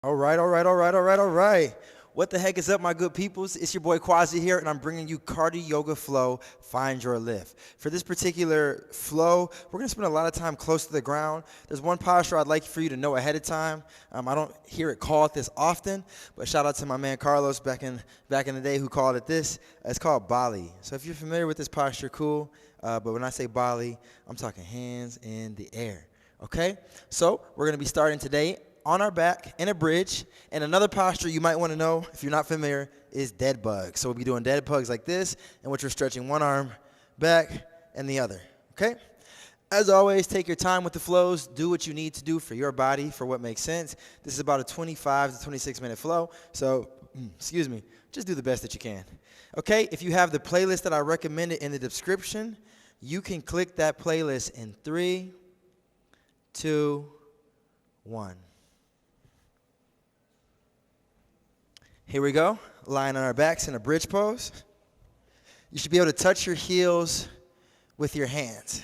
All right, all right, all right, all right, all right. What the heck is up, my good peoples? It's your boy Quasi here, and I'm bringing you Cardi-Yoga Flow, Find Your Lift. For this particular flow, we're going to spend a lot of time close to the ground. There's one posture I'd like for you to know ahead of time. I don't hear it called this often, but shout out to my man Carlos back in the day who called it this. It's called Bali. So if you're familiar with this posture, cool. But when I say Bali, I'm talking hands in the air. Okay? So we're going to be starting today on our back in a bridge. And another posture you might want to know, if you're not familiar, is dead bug. So we'll be doing dead bugs like this, in which we're stretching one arm back and the other, okay? As always, take your time with the flows. Do what you need to do for your body, for what makes sense. This is about a 25 to 26-minute flow, so, excuse me, just do the best that you can. Okay, if you have the playlist that I recommended in the description, you can click that playlist in 3, 2, 1. Here we go, lying on our backs in a bridge pose. You should be able to touch your heels with your hands.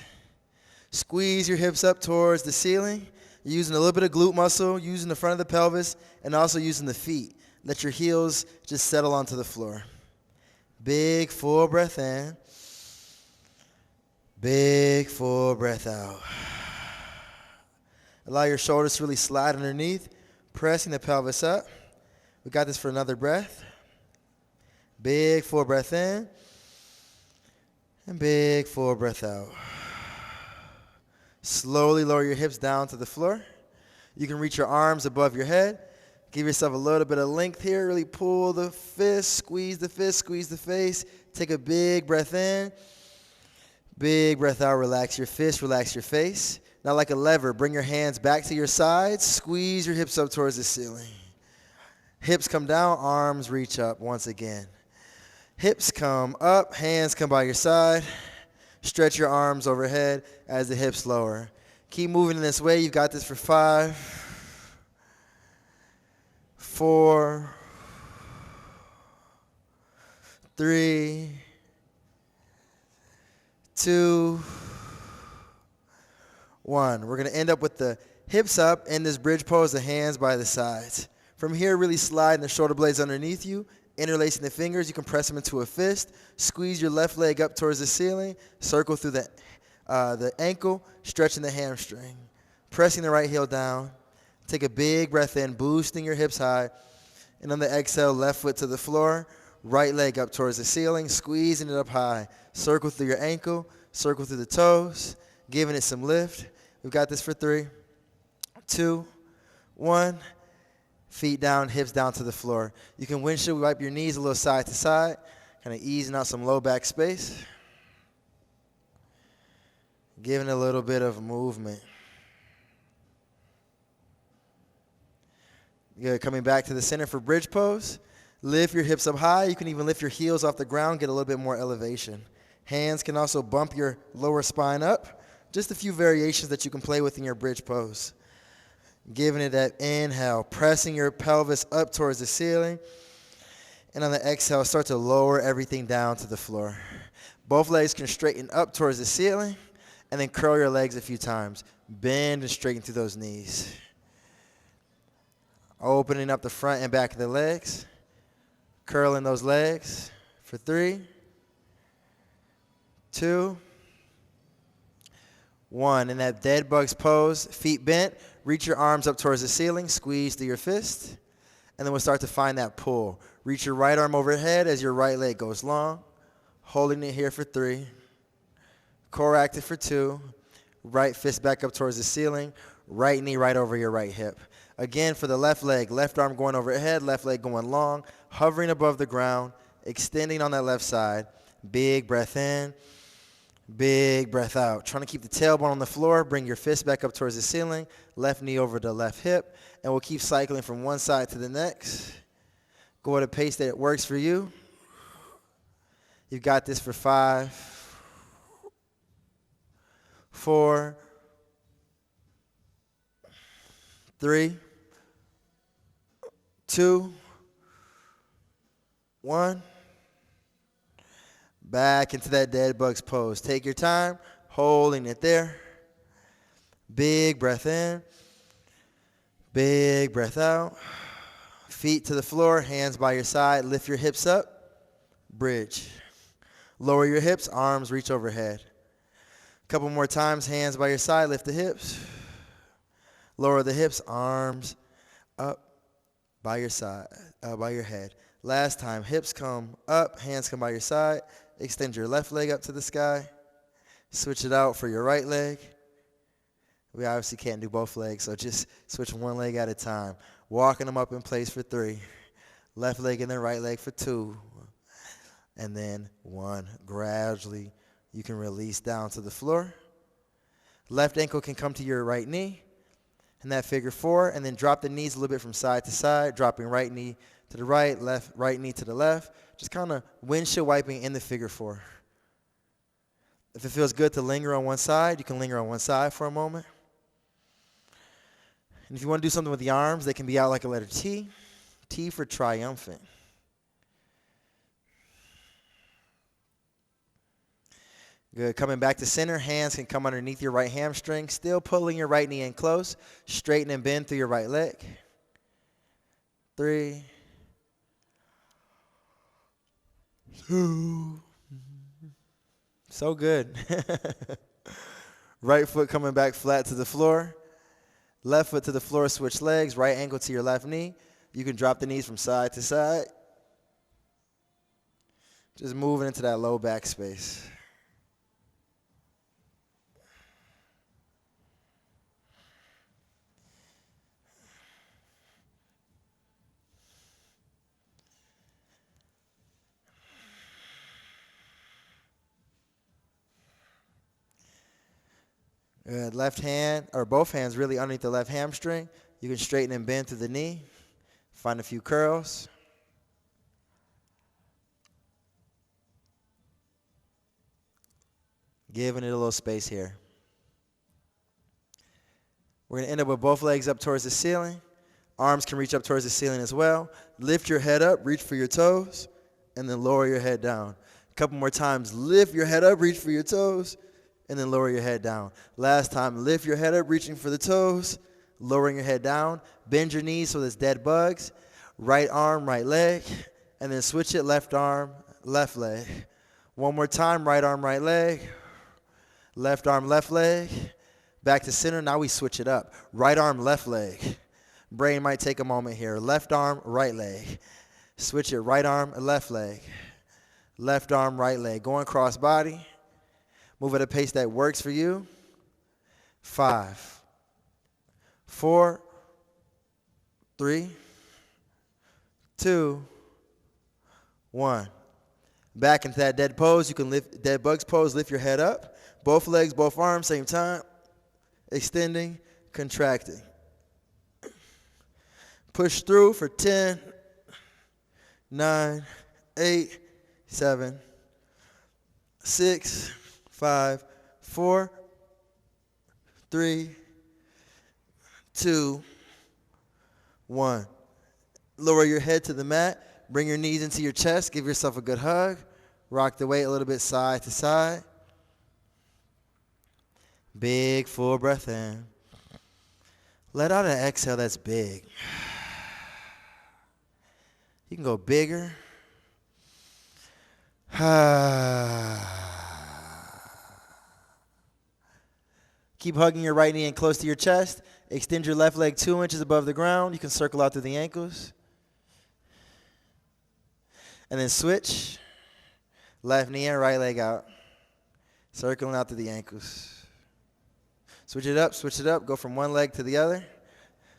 Squeeze your hips up towards the ceiling. You're using a little bit of glute muscle, using the front of the pelvis, and also using the feet. Let your heels just settle onto the floor. Big full breath in. Big full breath out. Allow your shoulders to really slide underneath, pressing the pelvis up. We got this for another breath. Big full breath in. And big full breath out. Slowly lower your hips down to the floor. You can reach your arms above your head. Give yourself a little bit of length here. Really pull the fist, squeeze the face. Take a big breath in. Big breath out. Relax your fist, relax your face. Now like a lever, bring your hands back to your sides. Squeeze your hips up towards the ceiling. Hips come down, arms reach up once again. Hips come up, hands come by your side. Stretch your arms overhead as the hips lower. Keep moving in this way. You've got this for 5, 4, 3, 2, 1. We're going to end up with the hips up in this bridge pose, the hands by the sides. From here, really slide the shoulder blades underneath you, interlacing the fingers. You can press them into a fist. Squeeze your left leg up towards the ceiling. Circle through the ankle, stretching the hamstring. Pressing the right heel down. Take a big breath in, boosting your hips high. And on the exhale, left foot to the floor, right leg up towards the ceiling, squeezing it up high. Circle through your ankle, circle through the toes, giving it some lift. We've got this for 3, 2, 1. Feet down, hips down to the floor. You can windshield wipe your knees a little side to side, kind of easing out some low back space. Giving a little bit of movement. Good. Coming back to the center for bridge pose. Lift your hips up high. You can even lift your heels off the ground, get a little bit more elevation. Hands can also bump your lower spine up. Just a few variations that you can play with in your bridge pose. Giving it that inhale, pressing your pelvis up towards the ceiling. And on the exhale, start to lower everything down to the floor. Both legs can straighten up towards the ceiling. And then curl your legs a few times. Bend and straighten through those knees. Opening up the front and back of the legs. Curling those legs for 3, 2, 1. In that dead bugs pose, feet bent. Reach your arms up towards the ceiling, squeeze through your fist, and then we'll start to find that pull. Reach your right arm overhead as your right leg goes long, holding it here for 3, core active for 2, right fist back up towards the ceiling, right knee right over your right hip. Again, for the left leg, left arm going overhead, left leg going long, hovering above the ground, extending on that left side. Big breath in. Big breath out. Trying to keep the tailbone on the floor. Bring your fist back up towards the ceiling. Left knee over the left hip. And we'll keep cycling from one side to the next. Go at a pace that works for you. You've got this for 5, 4, 3, 2, 1. Back into that dead bugs pose. Take your time, holding it there. Big breath in. Big breath out. Feet to the floor, hands by your side. Lift your hips up. Bridge. Lower your hips, arms reach overhead. A couple more times, hands by your side. Lift the hips. Lower the hips, arms up by your side, by your head. Last time, hips come up, hands come by your side. Extend your left leg up to the sky. Switch it out for your right leg. We obviously can't do both legs, so just switch one leg at a time. Walking them up in place for 3. Left leg and then right leg for 2. And then 1. Gradually, you can release down to the floor. Left ankle can come to your right knee. And that figure 4, and then drop the knees a little bit from side to side, dropping right knee to the right, right knee to the left. Just kind of windshield wiping in the figure 4. If it feels good to linger on one side, you can linger on one side for a moment. And if you want to do something with the arms, they can be out like a letter T. T for triumphant. Good. Coming back to center, hands can come underneath your right hamstring. Still pulling your right knee in close. Straighten and bend through your right leg. 3, 2. So good. Right foot coming back flat to the floor. Left foot to the floor, switch legs. Right ankle to your left knee. You can drop the knees from side to side. Just moving into that low back space. Good. Left hand, or both hands really underneath the left hamstring. You can straighten and bend through the knee. Find a few curls. Giving it a little space here. We're going to end up with both legs up towards the ceiling. Arms can reach up towards the ceiling as well. Lift your head up, reach for your toes, and then lower your head down. A couple more times. Lift your head up, reach for your toes, and then lower your head down. Last time, lift your head up, reaching for the toes, lowering your head down. Bend your knees so there's dead bugs. Right arm, right leg, and then switch it, left arm, left leg. One more time, right arm, right leg, left arm, left leg. Back to center, now we switch it up. Right arm, left leg. Brain might take a moment here. Left arm, right leg. Switch it, right arm, left leg. Left arm, right leg. Going cross body. Move at a pace that works for you. 5, 4, 3, 2, 1. Back into that dead pose. You can lift dead bugs pose. Lift your head up. Both legs, both arms, same time. Extending, contracting. Push through for 10, 9, 8, 7, 6, 5, 4, 3, 2, 1. Lower your head to the mat. Bring your knees into your chest. Give yourself a good hug. Rock the weight a little bit side to side. Big full breath in. Let out an exhale that's big. You can go bigger. Keep hugging your right knee in close to your chest. Extend your left leg 2 inches above the ground. You can circle out through the ankles. And then switch. Left knee and right leg out. Circling out through the ankles. Switch it up. Go from one leg to the other.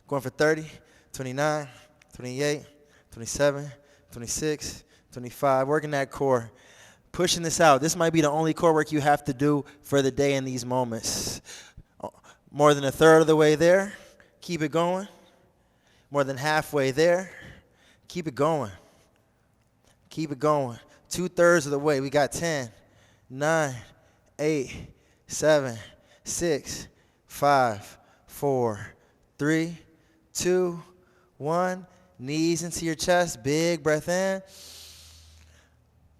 Going for 30, 29, 28, 27, 26, 25. Working that core. Pushing this out. This might be the only core work you have to do for the day in these moments. More than a third of the way there. Keep it going. More than halfway there. Keep it going. Keep it going. 2/3 of the way. We got 10, 9, 8, 7, 6, 5, 4, 3, 2, 1. Knees into your chest. Big breath in.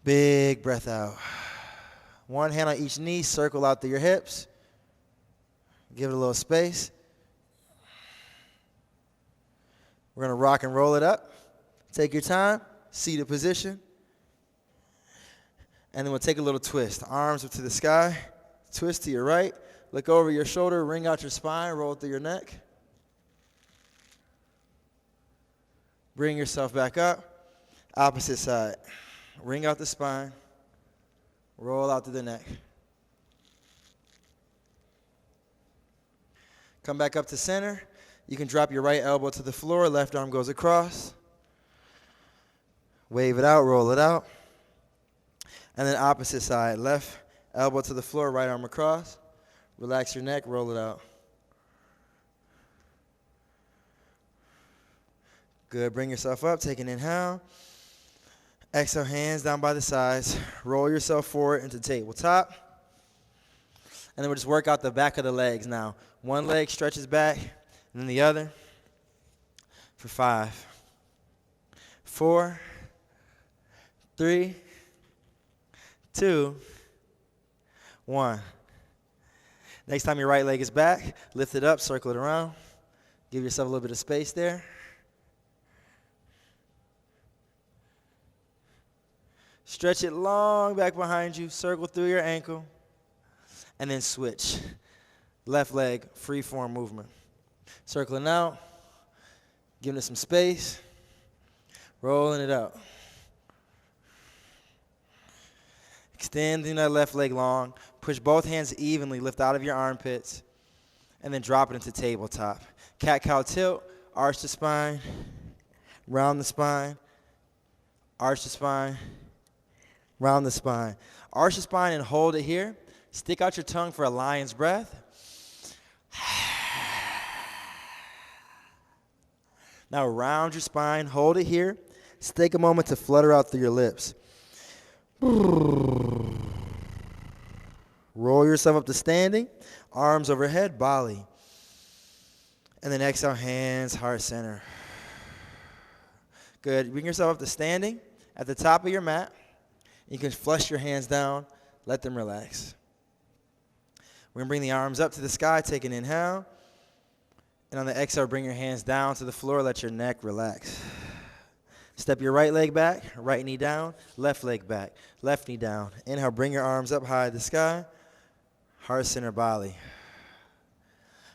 Big breath out. One hand on each knee. Circle out through your hips. Give it a little space. We're going to rock and roll it up. Take your time, seated position. And then we'll take a little twist. Arms up to the sky, twist to your right, look over your shoulder, ring out your spine, roll through your neck. Bring yourself back up, opposite side. Ring out the spine, roll out through the neck. Come back up to center. You can drop your right elbow to the floor, left arm goes across. Wave it out, roll it out. And then opposite side, left elbow to the floor, right arm across. Relax your neck, roll it out. Good, bring yourself up, take an inhale. Exhale, hands down by the sides. Roll yourself forward into tabletop. And then we'll just work out the back of the legs now. One leg stretches back, and then the other. For 5, 4, 3, 2, 1. Next time your right leg is back, lift it up, circle it around. Give yourself a little bit of space there. Stretch it long back behind you, circle through your ankle, and then switch. Left leg, free form movement. Circling out, giving it some space, rolling it out. Extending that left leg long, push both hands evenly, lift out of your armpits, and then drop it into tabletop. Cat-cow tilt, arch the spine, round the spine, arch the spine, round the spine. Arch the spine and hold it here. Stick out your tongue for a lion's breath. Now round your spine, hold it here. Take a moment to flutter out through your lips. Roll yourself up to standing. Arms overhead, Bali. And then exhale, hands, heart center. Good. Bring yourself up to standing at the top of your mat. You can flush your hands down. Let them relax. We're going to bring the arms up to the sky. Take an inhale. And on the exhale, bring your hands down to the floor. Let your neck relax. Step your right leg back. Right knee down. Left leg back. Left knee down. Inhale, bring your arms up high to the sky. Heart center, Bali.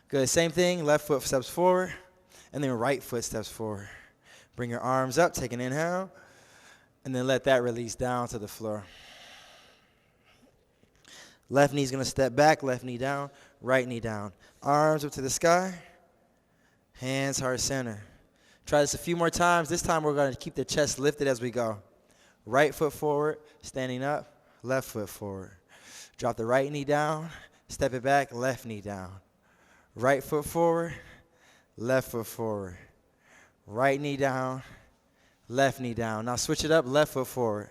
Good. Same thing. Left foot steps forward. And then right foot steps forward. Bring your arms up. Take an inhale. And then let that release down to the floor. Left knee's going to step back. Left knee down. Right knee down. Arms up to the sky. Hands, heart center. Try this a few more times. This time we're going to keep the chest lifted as we go. Right foot forward. Standing up. Left foot forward. Drop the right knee down. Step it back. Left knee down. Right foot forward. Left foot forward. Right knee down. Left knee down. Now switch it up. Left foot forward.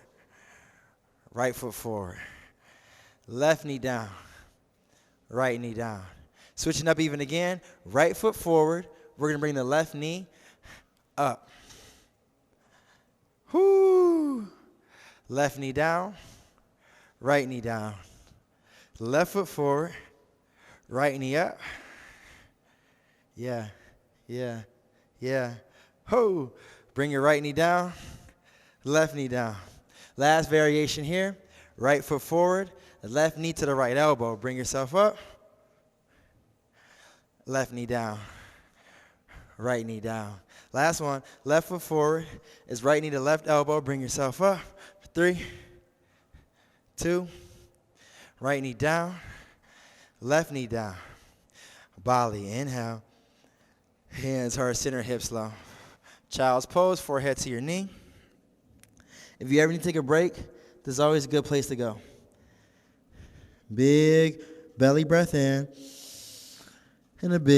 Right foot forward. Left knee down. Right knee down. Switching up even again. Right foot forward. We're going to bring the left knee up. Whoo. Left knee down. Right knee down. Left foot forward. Right knee up. Yeah. Yeah. Yeah. Ho. Bring your right knee down, left knee down. Last variation here, right foot forward, left knee to the right elbow. Bring yourself up, left knee down, right knee down. Last one, left foot forward is right knee to left elbow. Bring yourself up. 3, 2, right knee down, left knee down. Bali, inhale. Hands, heart center, hips low. Child's pose, forehead to your knee. If you ever need to take a break, this is always a good place to go. Big belly breath in. And a big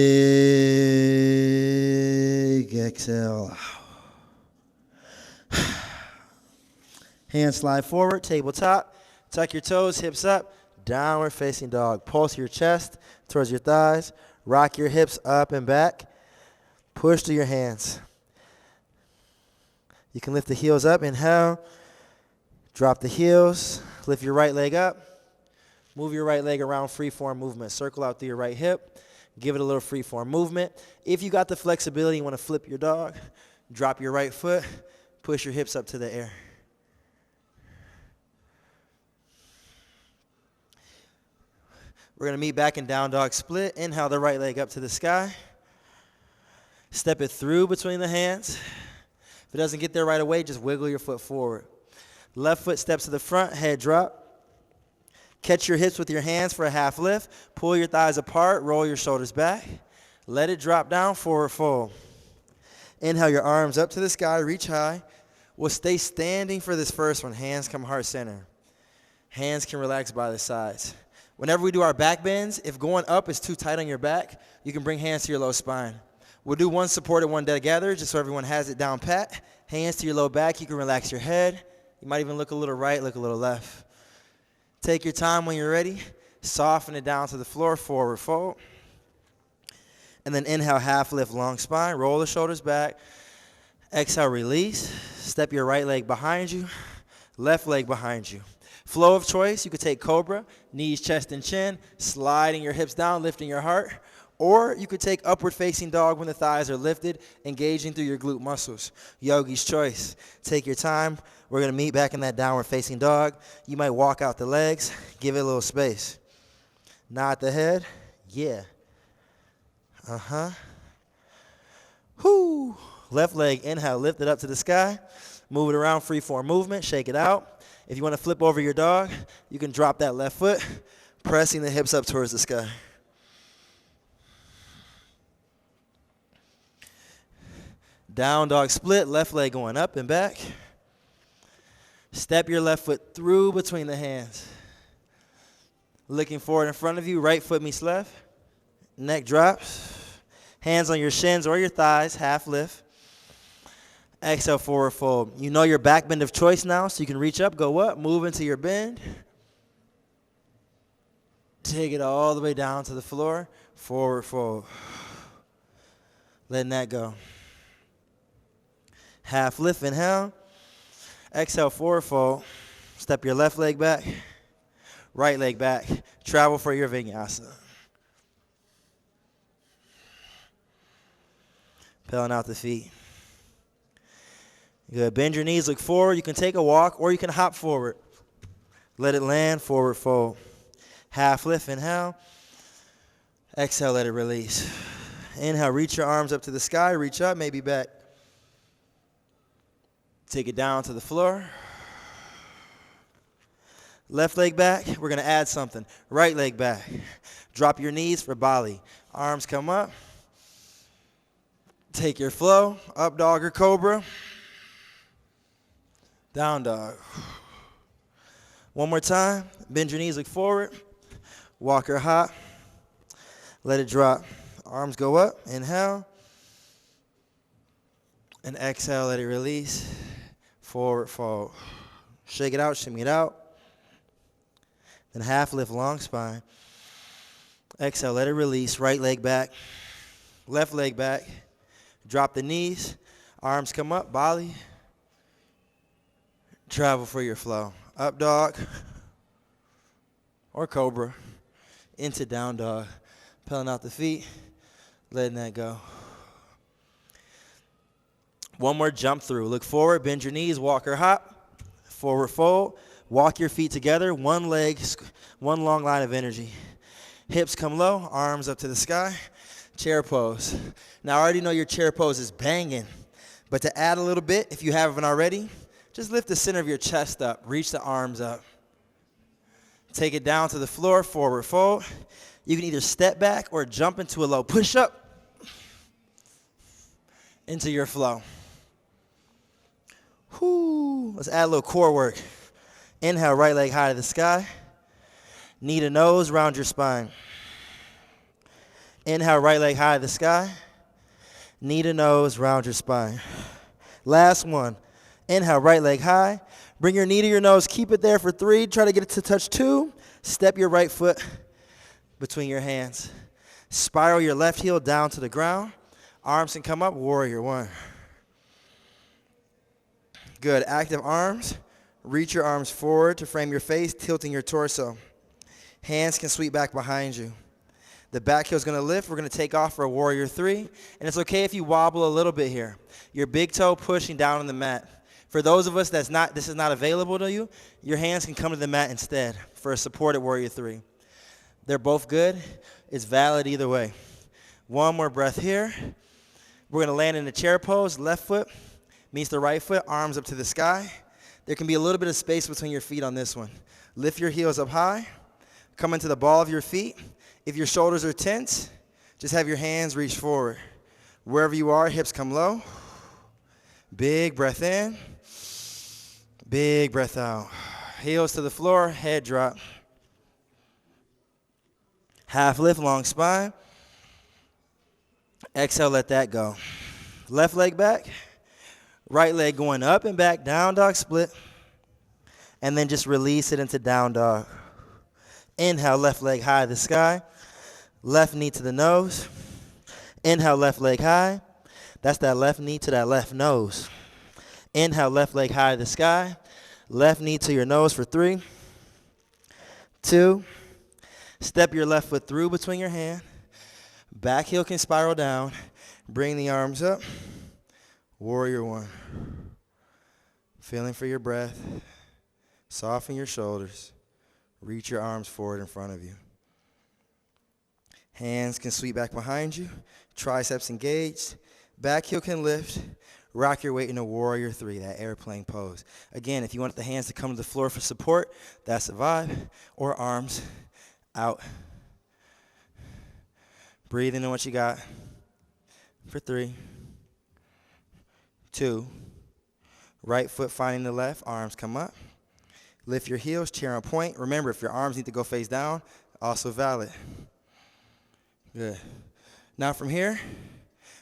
exhale. Hands slide forward, tabletop. Tuck your toes, hips up. Downward facing dog. Pulse your chest towards your thighs. Rock your hips up and back. Push to your hands. You can lift the heels up, inhale, drop the heels, lift your right leg up, move your right leg around, free form movement. Circle out through your right hip, Give it a little free form movement. If you got the flexibility, you want to flip your dog, drop your right foot, push your hips up to the air. We're going to meet back in down dog split. Inhale the right leg up to the sky. Step it through between the hands. If it doesn't get there right away, just wiggle your foot forward. Left foot steps to the front, head drop. Catch your hips with your hands for a half lift. Pull your thighs apart, roll your shoulders back. Let it drop down, forward fold. Inhale your arms up to the sky, reach high. We'll stay standing for this first one. Hands come heart center. Hands can relax by the sides. Whenever we do our back bends, if going up is too tight on your back, you can bring hands to your low spine. We'll do one supported, one together, just so everyone has it down pat. Hands to your low back. You can relax your head. You might even look a little right, look a little left. Take your time when you're ready. Soften it down to the floor, forward fold. And then inhale, half lift, long spine. Roll the shoulders back. Exhale, release. Step your right leg behind you, left leg behind you. Flow of choice, you could take cobra, knees, chest, and chin, sliding your hips down, lifting your heart. Or you could take upward facing dog when the thighs are lifted, engaging through your glute muscles. Yogi's choice. Take your time. We're going to meet back in that downward facing dog. You might walk out the legs, give it a little space. Nod the head. Yeah. Whoo. Left leg, inhale, lift it up to the sky. Move it around, free form movement, shake it out. If you want to flip over your dog, you can drop that left foot, pressing the hips up towards the sky. Down dog split, left leg going up and back. Step your left foot through between the hands. Looking forward in front of you, right foot meets left. Neck drops. Hands on your shins or your thighs, half lift. Exhale, forward fold. You know your back bend of choice now, so you can reach up, go up, move into your bend. Take it all the way down to the floor, forward fold. Letting that go. Half lift, inhale. Exhale, forward fold. Step your left leg back, right leg back. Travel for your vinyasa. Pedaling out the feet. Good. Bend your knees, look forward. You can take a walk or you can hop forward. Let it land, forward fold. Half lift, inhale. Exhale, let it release. Inhale, reach your arms up to the sky, reach up, maybe back. Take it down to the floor. Left leg back, we're going to add something. Right leg back. Drop your knees for Bali. Arms come up. Take your flow, up dog or cobra. Down dog. One more time. Bend your knees, look forward. Walk or hop. Let it drop. Arms go up. Inhale. And exhale, let it release. Forward fold. Shake it out, shimmy it out. Then half lift, long spine. Exhale, let it release. Right leg back. Left leg back. Drop the knees. Arms come up, Bali. Travel for your flow. Up dog or cobra into down dog. Pedaling out the feet, letting that go. One more jump through. Look forward, bend your knees, walk or hop. Forward fold. Walk your feet together. One leg, one long line of energy. Hips come low, arms up to the sky. Chair pose. Now I already know your chair pose is banging, but to add a little bit, if you haven't already, just lift the center of your chest up. Reach the arms up. Take it down to the floor, forward fold. You can either step back or jump into a low push-up into your flow. Whoo. Let's add a little core work. Inhale, right leg high to the sky. Knee to nose, round your spine. Inhale, right leg high to the sky. Knee to nose, round your spine. Last one. Inhale, right leg high. Bring your knee to your nose. Keep it there for 3. Try to get it to touch 2. Step your right foot between your hands. Spiral your left heel down to the ground. Arms can come up. Warrior 1. Good. Active arms. Reach your arms forward to frame your face, tilting your torso. Hands can sweep back behind you. The back heel's going to lift. We're going to take off for a warrior three. And it's okay if you wobble a little bit here. Your big toe pushing down on the mat. For those of us this is not available to you, your hands can come to the mat instead for a supported warrior three. They're both good. It's valid either way. One more breath here. We're going to land in a chair pose. Left foot meets the right foot, arms up to the sky. There can be a little bit of space between your feet on this one. Lift your heels up high. Come into the ball of your feet. If your shoulders are tense, just have your hands reach forward. Wherever you are, hips come low. Big breath in. Big breath out. Heels to the floor, head drop. Half lift, long spine. Exhale, let that go. Left leg back. Right leg going up and back, down dog split. And then just release it into down dog. Inhale, left leg high to the sky. Left knee to the nose. Inhale, left leg high. That's that left knee to that left nose. Inhale, left leg high to the sky. Left knee to your nose for 3, 2. Step your left foot through between your hand. Back heel can spiral down. Bring the arms up. Warrior 1. Feeling for your breath. Soften your shoulders. Reach your arms forward in front of you. Hands can sweep back behind you. Triceps engaged. Back heel can lift. Rock your weight in a warrior 3, that airplane pose. Again, if you want the hands to come to the floor for support, that's the vibe. Or arms out. Breathe into what you got. For 3, 2. Right foot finding the left, arms come up. Lift your heels, chair on point. Remember, if your arms need to go face down, also valid. Good. Now from here,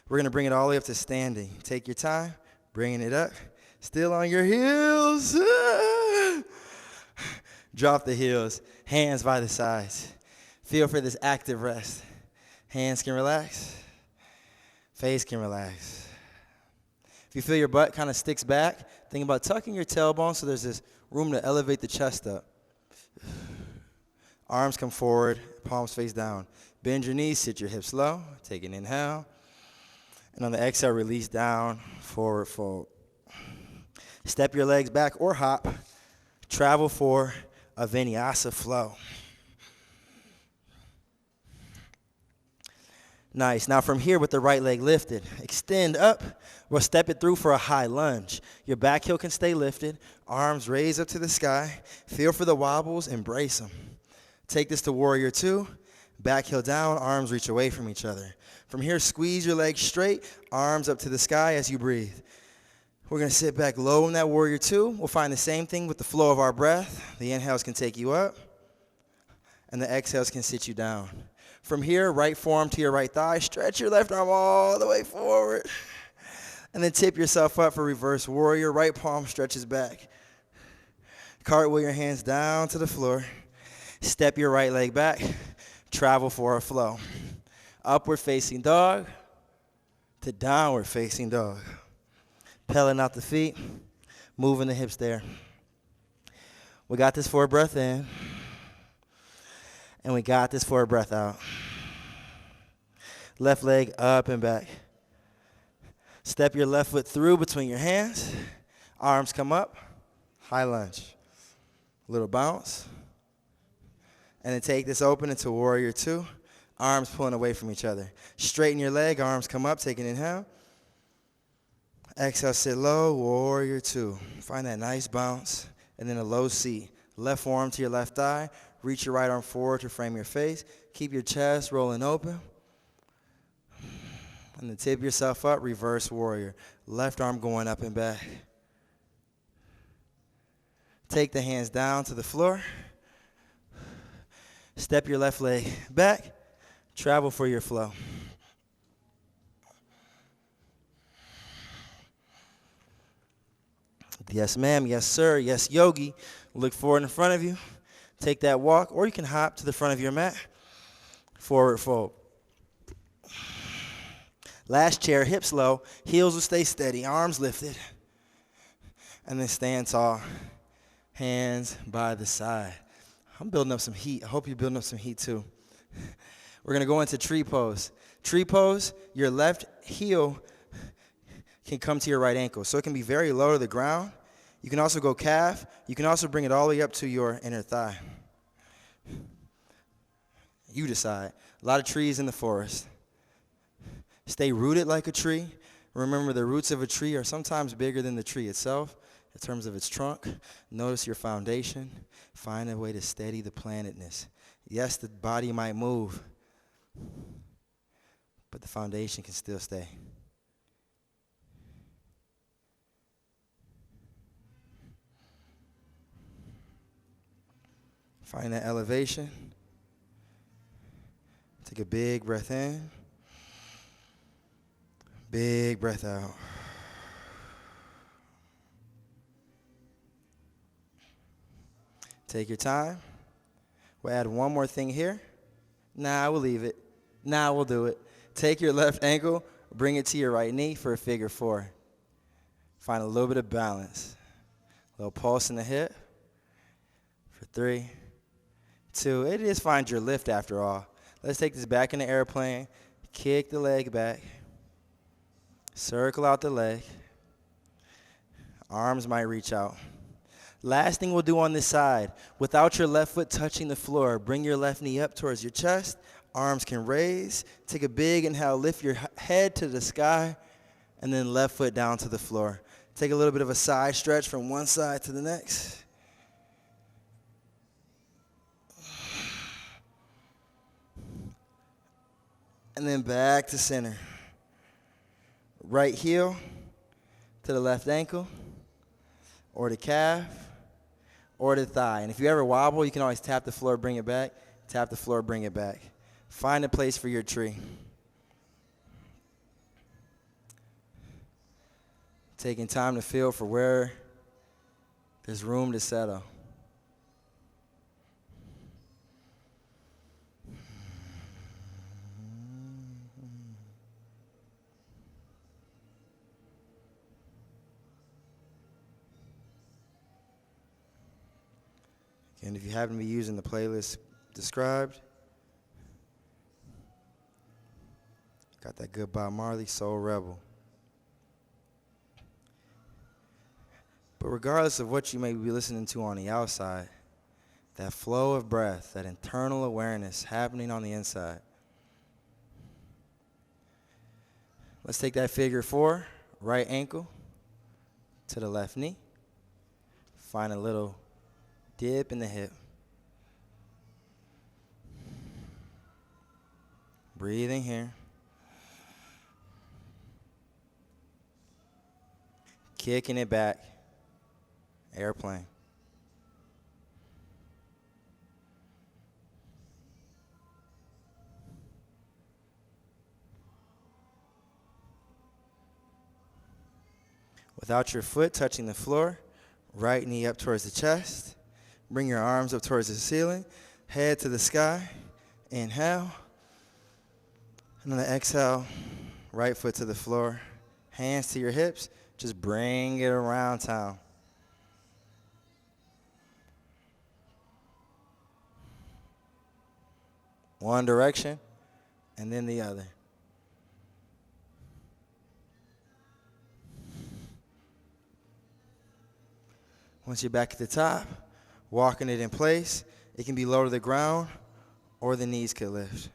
we're going to bring it all the way up to standing. Take your time, bringing it up. Still on your heels. Drop the heels. Hands by the sides. Feel for this active rest. Hands can relax. Face can relax. If you feel your butt kind of sticks back, think about tucking your tailbone so there's this room to elevate the chest up. Arms come forward, palms face down. Bend your knees, sit your hips low. Take an inhale. And on the exhale, release down, forward fold. Step your legs back or hop. Travel for a vinyasa flow. Nice. Now from here with the right leg lifted, extend up. We'll step it through for a high lunge. Your back heel can stay lifted. Arms raised up to the sky. Feel for the wobbles. Embrace them. Take this to warrior 2. Back heel down. Arms reach away from each other. From here, squeeze your legs straight. Arms up to the sky as you breathe. We're going to sit back low in that warrior 2. We'll find the same thing with the flow of our breath. The inhales can take you up. And the exhales can sit you down. From here, right forearm to your right thigh. Stretch your left arm all the way forward. And then tip yourself up for reverse warrior. Right palm stretches back. Cartwheel your hands down to the floor. Step your right leg back. Travel for a flow. Upward facing dog to downward facing dog. Pedaling out the feet. Moving the hips there. We got this for a breath in. And we got this for a breath out. Left leg up and back. Step your left foot through between your hands. Arms come up. High lunge. Little bounce. And then take this open into warrior 2. Arms pulling away from each other. Straighten your leg. Arms come up. Take an inhale. Exhale, sit low. Warrior 2. Find that nice bounce. And then a low seat. Left forearm to your left thigh. Reach your right arm forward to frame your face. Keep your chest rolling open. And then tip yourself up, reverse warrior. Left arm going up and back. Take the hands down to the floor. Step your left leg back. Travel for your flow. Yes, ma'am. Yes, sir. Yes, yogi. Look forward in front of you. Take that walk, or you can hop to the front of your mat. Forward fold. Last chair, hips low. Heels will stay steady, arms lifted. And then stand tall. Hands by the side. I'm building up some heat. I hope you're building up some heat too. We're going to go into tree pose. Tree pose, your left heel can come to your right ankle. So it can be very low to the ground. You can also go calf. You can also bring it all the way up to your inner thigh. You decide. A lot of trees in the forest. Stay rooted like a tree. Remember, the roots of a tree are sometimes bigger than the tree itself in terms of its trunk. Notice your foundation. Find a way to steady the plantedness. Yes, the body might move, but the foundation can still stay. Find that elevation. Take a big breath in. Big breath out. Take your time. We'll add one more thing here. Nah, we'll leave it. Nah, we'll do it. Take your left ankle, bring it to your right knee for a figure four. Find a little bit of balance. A little pulse in the hip. For 3, 2. It is find your lift after all. Let's take this back in the airplane. Kick the leg back. Circle out the leg. Arms might reach out. Last thing we'll do on this side, without your left foot touching the floor, bring your left knee up towards your chest. Arms can raise. Take a big inhale, lift your head to the sky, and then left foot down to the floor. Take a little bit of a side stretch from one side to the next. And then back to center. Right heel to the left ankle, or the calf, or the thigh. And if you ever wobble, you can always tap the floor, bring it back. Tap the floor, bring it back. Find a place for your tree. Taking time to feel for where there's room to settle. And if you happen to be using the playlist described, got that good Bob Marley, Soul Rebel. But regardless of what you may be listening to on the outside, that flow of breath, that internal awareness happening on the inside. Let's take that figure four, right ankle to the left knee. Find a little dip in the hip. Breathing here. Kicking it back. Airplane. Without your foot touching the floor, right knee up towards the chest. Bring your arms up towards the ceiling. Head to the sky. Inhale. And then exhale. Right foot to the floor. Hands to your hips. Just bring it around town. One direction and then the other. Once you're back at the top, walking it in place, it can be low to the ground or the knees could lift.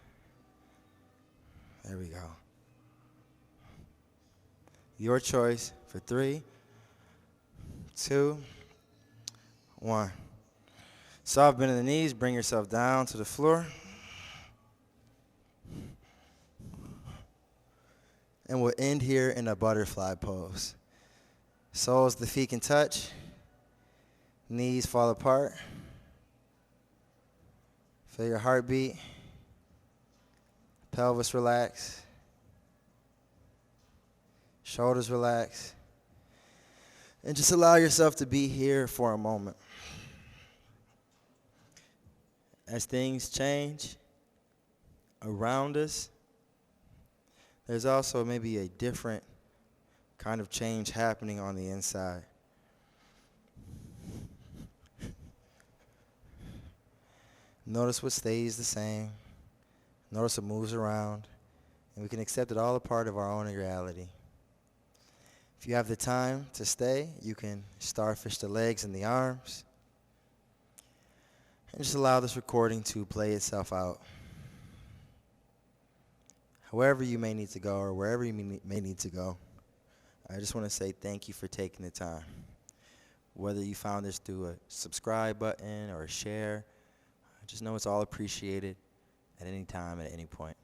There we go. Your choice for 3, 2, 1. Soft bend in the knees, bring yourself down to the floor. And we'll end here in a butterfly pose. Soles the feet can touch. Knees fall apart. Feel your heartbeat. Pelvis relax. Shoulders relax. And just allow yourself to be here for a moment. As things change around us, there's also maybe a different kind of change happening on the inside. Notice what stays the same. Notice it moves around, and we can accept it all a part of our own reality. If you have the time to stay, you can starfish the legs and the arms, and just allow this recording to play itself out. However you may need to go, or wherever you may need to go, I just want to say thank you for taking the time. Whether you found this through a subscribe button or a share, just know it's all appreciated at any time, at any point.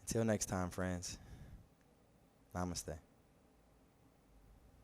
Until next time, friends, namaste.